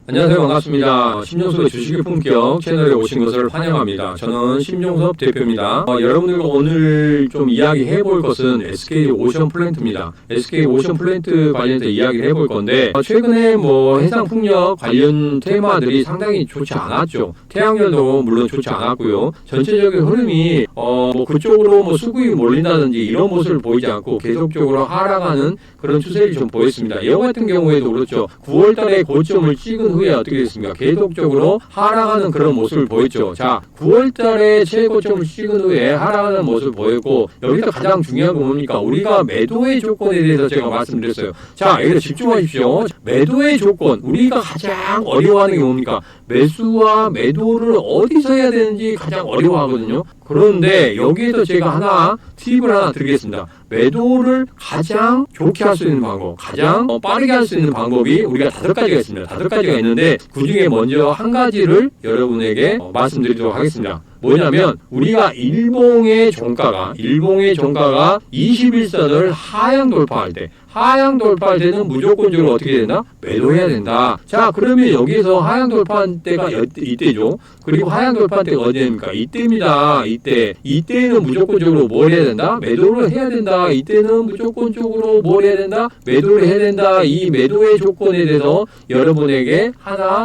안녕하세요. 반갑습니다. 신종섭의 주식의 품격 채널에 오신 것을 환영합니다. 저는 신종섭 대표입니다. 여러분들과 오늘 좀 이야기해 볼 것은 SK 오션 플랜트입니다. SK 오션 플랜트 관련해서 이야기를 해볼 건데 최근에 해상 풍력 관련 테마들이 상당히 좋지 않았죠. 태양열도 물론 좋지 않았고요. 전체적인 흐름이 그쪽으로 수급이 몰린다든지 이런 모습을 보이지 않고 계속적으로 하락하는 그런 추세를 좀 보였습니다. 이와 같은 경우에도 그렇죠. 9월달에 고점을 찍은 후에 어떻게 됐습니까? 계속적으로 하락하는 그런 모습을 보였죠. 자, 9월달에 최고점을 찍은 후에 하락하는 모습을 보였고 여기서 가장 중요한 건 뭡니까? 우리가 매도의 조건에 대해서 제가 말씀드렸어요. 자, 여기서 집중하십시오. 매도의 조건, 우리가 가장 어려워하는 게 뭡니까? 매수와 매도를 어디서 해야 되는지 가장 어려워하거든요. 그런데 여기에서 제가 팁을 하나 드리겠습니다. 매도를 가장 좋게 할 수 있는 방법, 가장 빠르게 할 수 있는 방법이 우리가 5가지가 있습니다. 5가지가 있는데 그 중에 먼저 한 가지를 여러분에게 말씀드리도록 하겠습니다. 뭐냐면 우리가 일봉의 종가가 21선을 하향 돌파할 때는 무조건적으로 어떻게 된다? 매도해야 된다. 자, 그러면 여기에서 하향 돌파한 때가 이때죠. 그리고 하향 돌파한 때가 어디입니까? 이때입니다. 이때는 무조건적으로 뭘 해야 된다? 매도를 해야 된다. 이때는 무조건적으로 뭘 해야 된다? 매도를 해야 된다. 이 매도의 조건에 대해서 여러분에게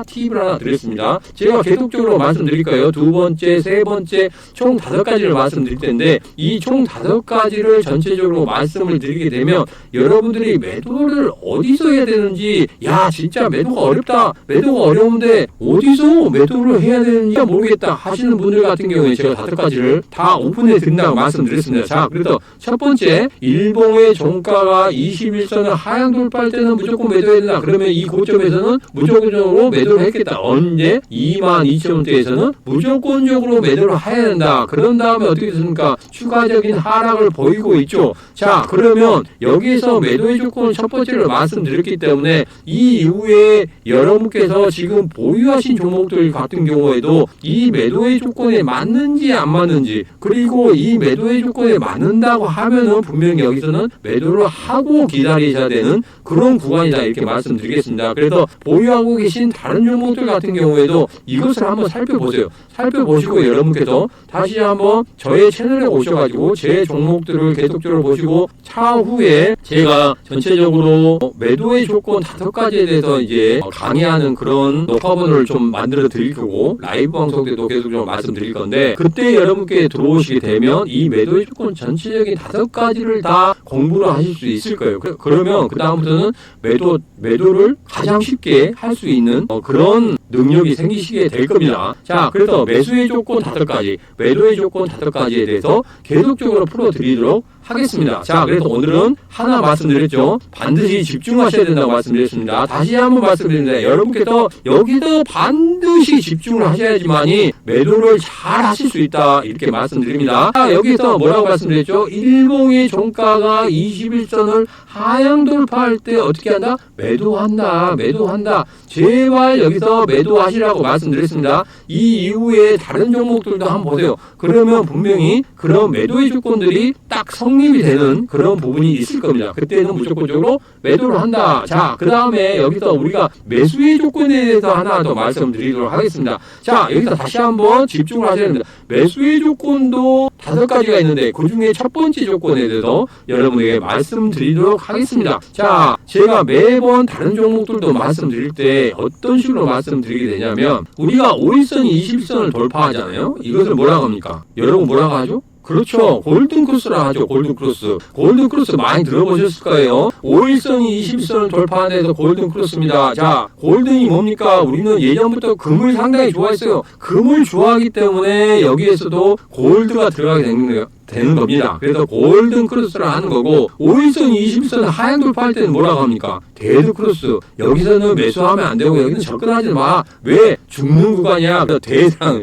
팁을 하나 드렸습니다. 제가 계속적으로 말씀드릴까요? 두 번째, 세 번째 총 5가지를 말씀드릴 텐데 이 총 5가지를 전체적으로 말씀을 드리게 되면 여러분들이 매도를 어디서 해야 되는지 진짜 매도가 어렵다. 매도가 어려운데 어디서 매도를 해야 되는지 모르겠다 하시는 분들 같은 경우에 제가 5가지를 다 오픈해 드린다고 말씀드렸습니다. 자, 그래서 첫 번째, 일봉의 종가가 21선을 하향 돌파할 때는 무조건 매도해야 된다. 그러면 이 고점에서는 무조건적으로 매도를 했겠다. 언제? 22,000원대에서는 무조건적으로 매도를 해야 된다. 그런 다음에 어떻게 됐습니까? 추가적인 하락을 보이고 있죠. 자, 그러면 여기에서 매도의 조건을 첫 번째로 말씀드렸기 때문에 이 이후에 여러분께서 지금 보유하신 종목들 같은 경우에도 이 매도의 조건에 맞는지 안 맞는지, 그리고 이 매도의 조건에 맞는다고 하면은 분명히 여기서는 매도를 하고 기다리셔야 되는 그런 구간이다, 이렇게 말씀드리겠습니다. 그래서 보유하고 계신 다른 종목들 같은 경우에도 이것을 한번 살펴보세요. 살펴보시고 여러분께서 다시 한번 저의 채널에 오셔가지고 제 종목들을 계속적으로 보시고 차후에 제가 전체적으로 매도의 조건 5가지에 대해서 이제 강의하는 그런 녹화본을 좀 만들어 드릴 거고 라이브 방송 때도 계속적으로 말씀드릴 건데 그때 여러분께 들어오시게 되면 이 매도의 조건 전체적인 5가지를 다 공부를 하실 수 있을 거예요. 그러면 그 다음부터는 매도를 가장 쉽게 할 수 있는 그런 능력이 생기시게 될 겁니다. 자, 그래서 매수의 조건 5가지, 매도의 조건 5가지에 대해서 계속적으로 풀어드리도록 하겠습니다. 자, 그래서 오늘은 하나 말씀드렸죠. 반드시 집중하셔야 된다고 말씀드렸습니다. 다시 한번 말씀드립니다. 여러분께서 여기서 반드시 집중을 하셔야지만이 매도를 잘 하실 수 있다, 이렇게 말씀드립니다. 자, 여기서 뭐라고 말씀드렸죠? 일봉의 종가가 21선을 하향 돌파할 때 어떻게 한다? 매도한다. 제발 여기서 매도하시라고 말씀드렸습니다. 이 이후에 다른 종목들도 한번 보세요. 그러면 분명히 그런 매도의 조건들이 딱 성립이 되는 그런 부분이 있을 겁니다. 그때는 무조건적으로 매도를 한다. 자, 그 다음에 여기서 우리가 매수의 조건에 대해서 하나 더 말씀드리도록 하겠습니다. 자, 여기서 다시 한번 집중을 하셔야 됩니다. 매수의 조건도 5가지가 있는데 그 중에 첫 번째 조건에 대해서 여러분에게 말씀드리도록 하겠습니다. 자, 제가 매번 다른 종목들도 말씀드릴 때 어떤 식으로 말씀드리게 되냐면 우리가 5일선이 21선을 돌파하잖아요. 이것을 뭐라고 합니까? 여러분 뭐라고 하죠? 그렇죠. 골든크로스라 하죠. 골든크로스 많이 들어보셨을 거예요. 5일선이 21선을 돌파하는 데서 골든크로스입니다. 자, 골든이 뭡니까? 우리는 예전부터 금을 상당히 좋아했어요. 금을 좋아하기 때문에 여기에서도 골드가 들어가게 되는 겁니다. 그래서 골든 크로스를 하는 거고 5일선, 21선 하향 돌파할 때는 뭐라고 합니까? 데드 크로스. 여기서는 매수하면 안 되고 여기는 접근하지 마. 왜? 죽는 구간이야. 그래서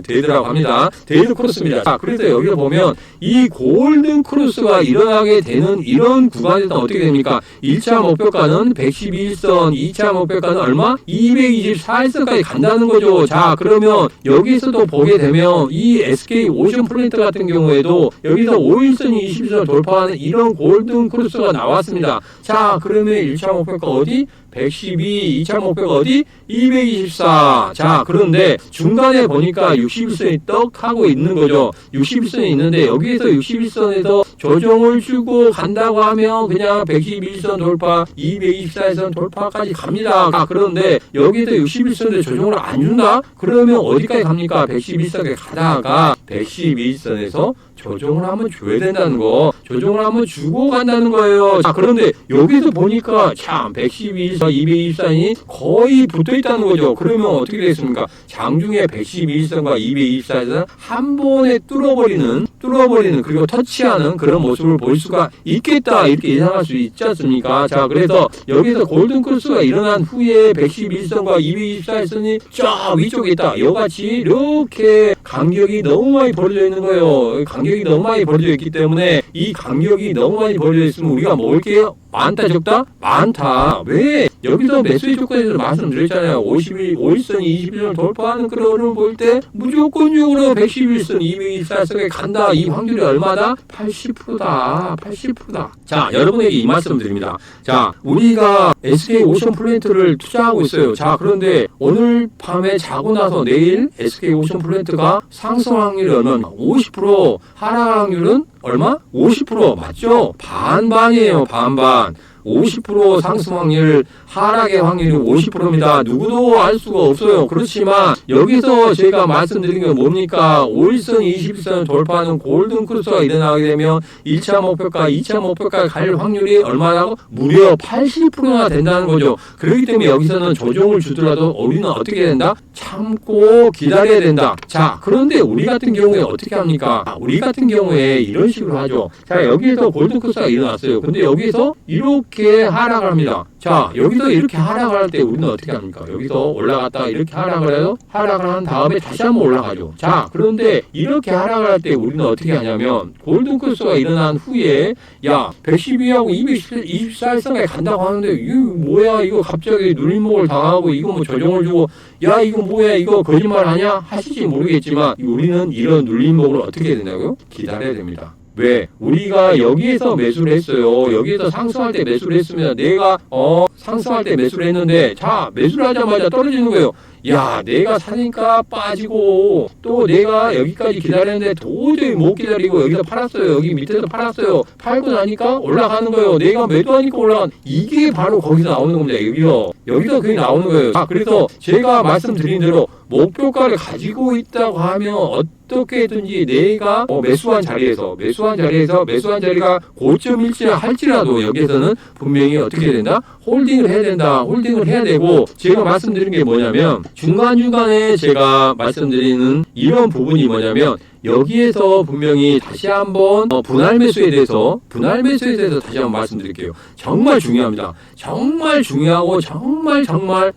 데드라고 합니다. 데드 크로스입니다. 자, 그래서 여기를 보면 이 골든 크로스가 일어나게 되는 이런 구간에서 어떻게 됩니까? 1차 목표가는 111선, 2차 목표가는 얼마? 224일선까지 간다는 거죠. 자, 그러면 여기서도 보게 되면 이 SK 오션 플랜트 같은 경우에도 여기서 5일선, 20일선 돌파하는 이런 골든 크로스가 나왔습니다. 자, 그러면 1차 목표가 어디? 112, 2차 목표가 어디? 224. 자, 그런데 중간에 보니까 61선이 떡 하고 있는 거죠. 61선이 있는데 여기에서 61선에서 조정을 주고 간다고 하면 그냥 111선 돌파, 224선 돌파까지 갑니다. 그런데 여기에서 61선에 조정을 안 준다? 그러면 어디까지 갑니까? 111선에 가다가 111선에서 조정을 한번 줘야 된다는 거, 조정을 한번 주고 간다는 거예요. 자, 그런데 여기서 보니까 참 112선, 224선이 거의 붙어 있다는 거죠. 그러면 어떻게 되겠습니까? 장중에 112선과 224선 한 번에 뚫어버리는 그리고 터치하는 그런 모습을 볼 수가 있겠다, 이렇게 예상할 수 있지 않습니까? 자, 그래서 여기서 골든크로스가 일어난 후에 111선과 224선이 쫙 위쪽에 있다. 이같이 이렇게 간격이 너무 많이 벌어져 있는 거예요. 간격이 너무 많이 벌어져 있기 때문에 이 간격이 너무 많이 벌어져 있으면 우리가 먹을게요. 많다 적다? 많다. 왜? 여기서 매수의 조건에서 말씀드렸잖아요. 51선이 21선을 돌파하는 그런 흐름을 볼 때 무조건적으로 111선, 224선에 간다. 이 확률이 얼마다? 80%다. 80%다. 자, 여러분에게 이 말씀 드립니다. 자, 우리가 SK 오션 플랜트를 투자하고 있어요. 자, 그런데 오늘 밤에 자고 나서 내일 SK 오션 플랜트가 상승 확률이 얼마나? 50%, 하락 확률은 얼마? 50% 맞죠? 반반이에요. 반반. 50% 상승 확률, 하락의 확률이 50%입니다. 누구도 알 수가 없어요. 그렇지만 여기서 제가 말씀드린 건 뭡니까? 5일선, 21선 돌파하는 골든크로스가 일어나게 되면 1차 목표가 2차 목표까지 갈 확률이 얼마나? 무려 80%나 된다는 거죠. 그렇기 때문에 여기서는 조정을 주더라도 우리는 어떻게 된다? 참고 기다려야 된다. 자, 그런데 우리 같은 경우에 어떻게 합니까? 우리 같은 경우에 이런 식으로 하죠. 자, 여기에서 골든크로스가 일어났어요. 근데 여기서 이렇게 하락을 합니다. 자, 여기서 이렇게 하락을 할 때 우리는 어떻게 합니까? 여기서 올라갔다가 이렇게 하락을 해요. 하락을 한 다음에 다시 한번 올라가죠. 자, 그런데 이렇게 하락을 할 때 우리는 어떻게 하냐면 골든크로스가 일어난 후에 야, 112하고 224일선에 간다고 하는데 이거 뭐야? 이거 갑자기 눌림목을 당하고 이거 뭐 조정을 주고 야, 이거 뭐야? 이거 거짓말 하냐? 하실지 모르겠지만 우리는 이런 눌림목을 어떻게 해야 된다고요? 기다려야 됩니다. 왜? 우리가 여기에서 매수를 했어요. 여기에서 상승할 때 매수를 했습니다. 내가 상승할 때 매수를 했는데 자, 매수를 하자마자 떨어지는 거예요. 야, 내가 사니까 빠지고 또 내가 여기까지 기다렸는데 도저히 못 기다리고 여기서 팔았어요. 여기 밑에서 팔았어요. 팔고 나니까 올라가는 거예요. 내가 매도하니까 올라간, 이게 바로 거기서 나오는 겁니다. 여기서 그게 나오는 거예요. 자, 그래서 제가 말씀드린 대로 목표가를 가지고 있다고 하면 어떻게든지 내가 매수한 자리가 고점일지라 할지라도 여기에서는 분명히 어떻게 해야 된다? 홀딩을 해야 된다. 홀딩을 해야 되고, 제가 말씀드린 게 뭐냐면 중간중간에 제가 말씀드리는 이런 부분이 뭐냐면 여기에서 분명히 다시 한번 분할 매수에 대해서 다시 한번 말씀드릴게요. 정말 중요합니다. 정말 중요하고 정말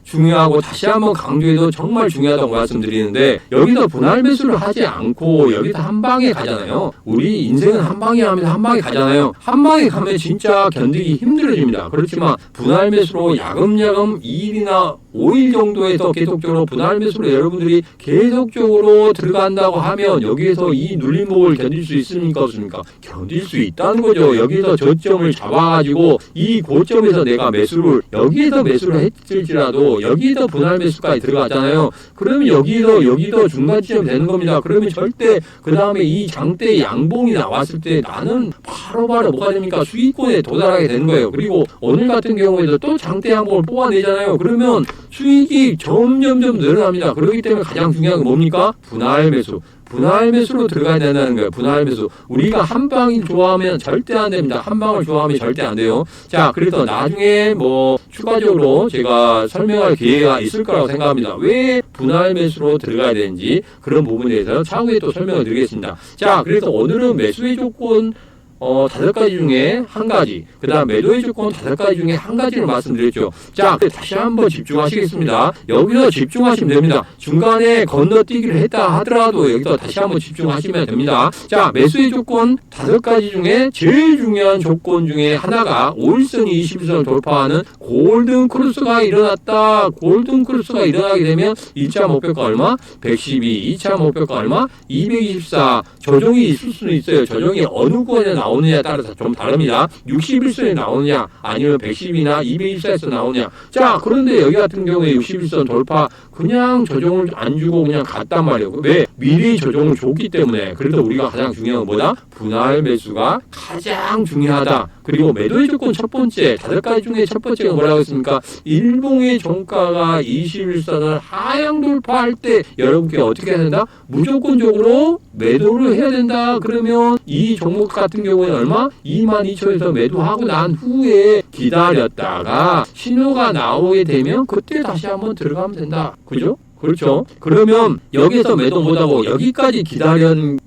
중요하고 다시 한번 강조해도 정말 중요하다고 말씀드리는데, 여기서 분할 매수를 하지 않고 여기서 한 방에 가잖아요. 우리 인생은 한 방에 하면서 한 방에 가잖아요. 한 방에 가면 진짜 견디기 힘들어집니다. 그렇지만 분할 매수로 야금야금 2일이나 5일 정도에서 계속적으로 분할 매수로 여러분들이 계속적으로 들어간다고 하면 여기에서 이 눌림목을 견딜 수 있습니까? 없습니까? 견딜 수 있다는 거죠. 여기서 저점을 잡아가지고 이 고점에서 내가 여기에서 매수를 했을지라도 여기에서 분할 매수까지 들어갔잖아요. 그러면 여기도 중간 지점이 되는 겁니다. 그러면 절대 그 다음에 이 장대 양봉이 나왔을 때 나는 바로바로 뭐가 됩니까? 수익권에 도달하게 되는 거예요. 그리고 오늘 같은 경우에도 또 장대 양봉을 뽑아내잖아요. 그러면 수익이 점점점 늘어납니다. 그렇기 때문에 가장 중요한 게 뭡니까? 분할 매수로 들어가야 된다는 거예요. 분할 매수. 우리가 한 방을 좋아하면 절대 안 됩니다. 한 방을 좋아하면 절대 안 돼요. 자, 그래서 나중에 추가적으로 제가 설명할 기회가 있을 거라고 생각합니다. 왜 분할 매수로 들어가야 되는지 그런 부분에 대해서 차후에 또 설명을 드리겠습니다. 자, 그래서 오늘은 매수의 조건 5가지 중에 한 가지, 그 다음 매도의 조건 5가지 중에 한 가지를 말씀드렸죠. 자, 다시 한번 집중하시겠습니다. 여기서 집중하시면 됩니다. 중간에 건너뛰기를 했다 하더라도 여기서 다시 한번 집중하시면 됩니다. 자, 매수의 조건 5가지 중에 제일 중요한 조건 중에 하나가 5일선, 21선을 돌파하는 골든크로스가 일어났다. 골든크로스가 일어나게 되면 1차 목표가 얼마? 112. 2차 목표가 얼마? 224. 조정이 있을 수는 있어요. 조정이 어느 구간에 나오는지 나오느냐에 따라서 좀 다릅니다. 61선이 나오느냐 아니면 110이나 224에서 나오느냐. 자, 그런데 여기 같은 경우에 61선 돌파 그냥 조정을 안 주고 그냥 갔단 말이에요. 왜? 미리 조정을 줬기 때문에. 그래서 우리가 가장 중요한 건 뭐다? 분할 매수가 가장 중요하다. 그리고 매도의 조건 첫 번째, 5가지 중에 첫 번째가 뭐라고 했습니까? 일봉의 종가가 21선을 하향 돌파할 때 여러분께 어떻게 해야 된다? 무조건적으로 매도를 해야 된다. 그러면 이 종목 같은 경우에는 얼마? 22,000에서 매도하고 난 후에 기다렸다가 신호가 나오게 되면 그때 다시 한번 들어가면 된다. 그죠? 그렇죠. 그러면 여기서 매도 못하고 여기까지 기다린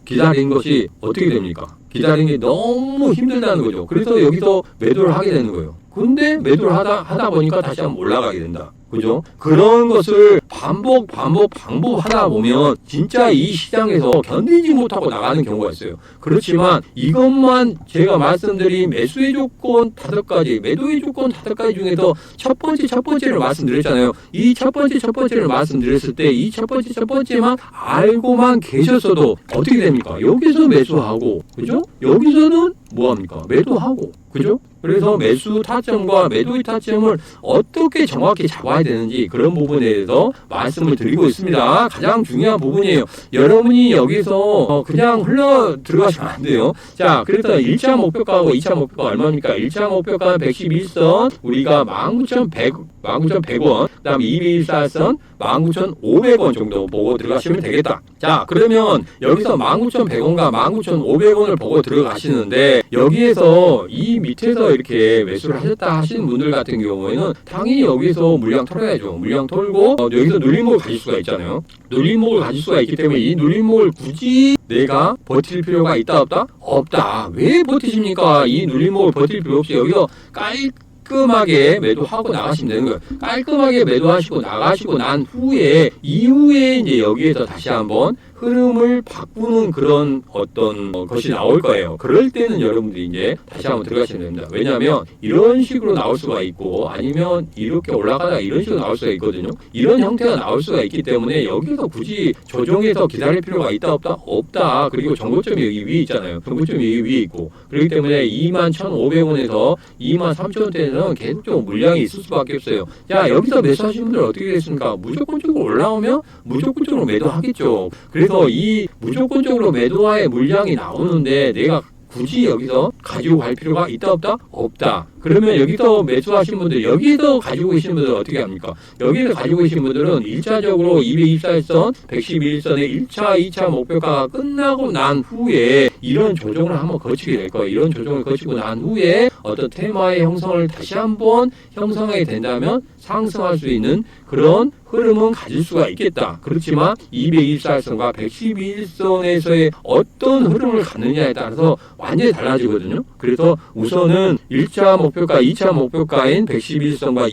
것이 어떻게 됩니까? 기다리는 게 너무 힘들다는 거죠. 그래서 여기서 매도를 하게 되는 거예요. 근데 매도를 하다 보니까 다시 한번 올라가게 된다. 그죠? 그런 것을 반복하다 보면 진짜 이 시장에서 견디지 못하고 나가는 경우가 있어요. 그렇지만 이것만 제가 말씀드린 매수의 조건 5가지, 매도의 조건 5가지 중에서 첫 번째를 말씀드렸잖아요. 이 첫 번째를 말씀드렸을 때 이 첫 번째만 알고만 계셨어도 어떻게 됩니까? 여기서 매수하고, 그죠? 여기서는 뭐합니까? 매도하고, 그죠? 그래서 매수 타점과 매도의 타점을 어떻게 정확히 잡아야 되는지 그런 부분에 대해서 말씀을 드리고 있습니다. 가장 중요한 부분이에요. 여러분이 여기서 그냥 흘러 들어가시면 안 돼요. 자, 그래서 1차 목표가하고 2차 목표가 얼마입니까? 1차 목표가는 111선, 우리가 19,100원, 그 다음에 224선 19,500원 정도 보고 들어가시면 되겠다. 자, 그러면 여기서 19,100원과 19,500원을 보고 들어가시는데 여기에서 이 밑에서 이렇게 매수를 하셨다 하시는 분들 같은 경우에는 당연히 여기서 물량 털어야죠. 물량 털고 여기서 눌림목을 가질 수가 있잖아요. 눌림목을 가질 수가 있기 때문에 이 눌림목을 굳이 내가 버틸 필요가 있다 없다? 없다. 왜 버티십니까? 이 눌림목을 버틸 필요 없이 여기서 깔끔하게 매도하고 나가시면 되는 거예요. 깔끔하게 매도하시고 나가시고 난 후에 이후에 이제 여기에서 다시 한번 흐름을 바꾸는 그런 어떤 것이 나올 거예요. 그럴 때는 여러분들이 이제 다시 한번 들어가시면 됩니다. 왜냐하면 이런 식으로 나올 수가 있고 아니면 이렇게 올라가다가 이런 식으로 나올 수가 있거든요. 이런 형태가 나올 수가 있기 때문에 여기서 굳이 조정해서 기다릴 필요가 있다 없다? 없다. 그리고 정고점이 여기 위에 있잖아요. 정고점이 여기 위에 있고 그렇기 때문에 21,500원에서 23,000원대에는 계속적으로 물량이 있을 수밖에 없어요. 자, 여기서 매수하시는 분들 어떻게 됐습니까? 무조건적으로 올라오면 무조건적으로 매도하겠죠. 그래서 이 무조건적으로 매도와의 물량이 나오는데 내가 굳이 여기서 가지고 갈 필요가 있다 없다? 없다. 그러면 여기서 매수하신 분들, 여기서 가지고 계시는 분들은 어떻게 합니까? 여기서 가지고 계신 분들은 1차적으로 224선, 111선의 1차, 2차 목표가가 끝나고 난 후에 이런 조정을 한번 거치게 될 거예요. 이런 조정을 거치고 난 후에 어떤 테마의 형성을 다시 한번 형성하게 된다면 상승할 수 있는 그런 흐름은 가질 수가 있겠다. 그렇지만 224선과 111선에서의 어떤 흐름을 갖느냐에 따라서 완전히 달라지거든요. 그래서 우선은 1차 목표가, 2차 목표가인 111선과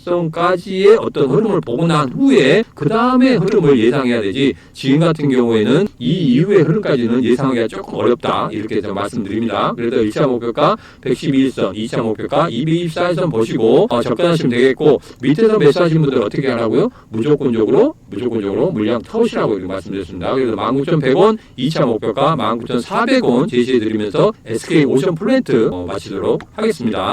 224선까지의 어떤 흐름을 보고 난 후에 그 다음에 흐름을 예상해야 되지 지금 같은 경우에는 이 이후의 흐름까지는 예상하기가 조금 어렵다. 이렇게 해서 말씀드립니다. 그래서 1차 목표가 111선, 2차 목표가 224선 보시고 접근하시면 되겠고 밑에서 매수하신 분들은 어떻게 하라고요? 무조건적으로 물량 터시라고 이렇게 말씀드렸습니다. 그래서 19,100원, 2차 목표가 19,400원 제시해드리면서 SK 오션 플랜트 마치도록 하겠습니다.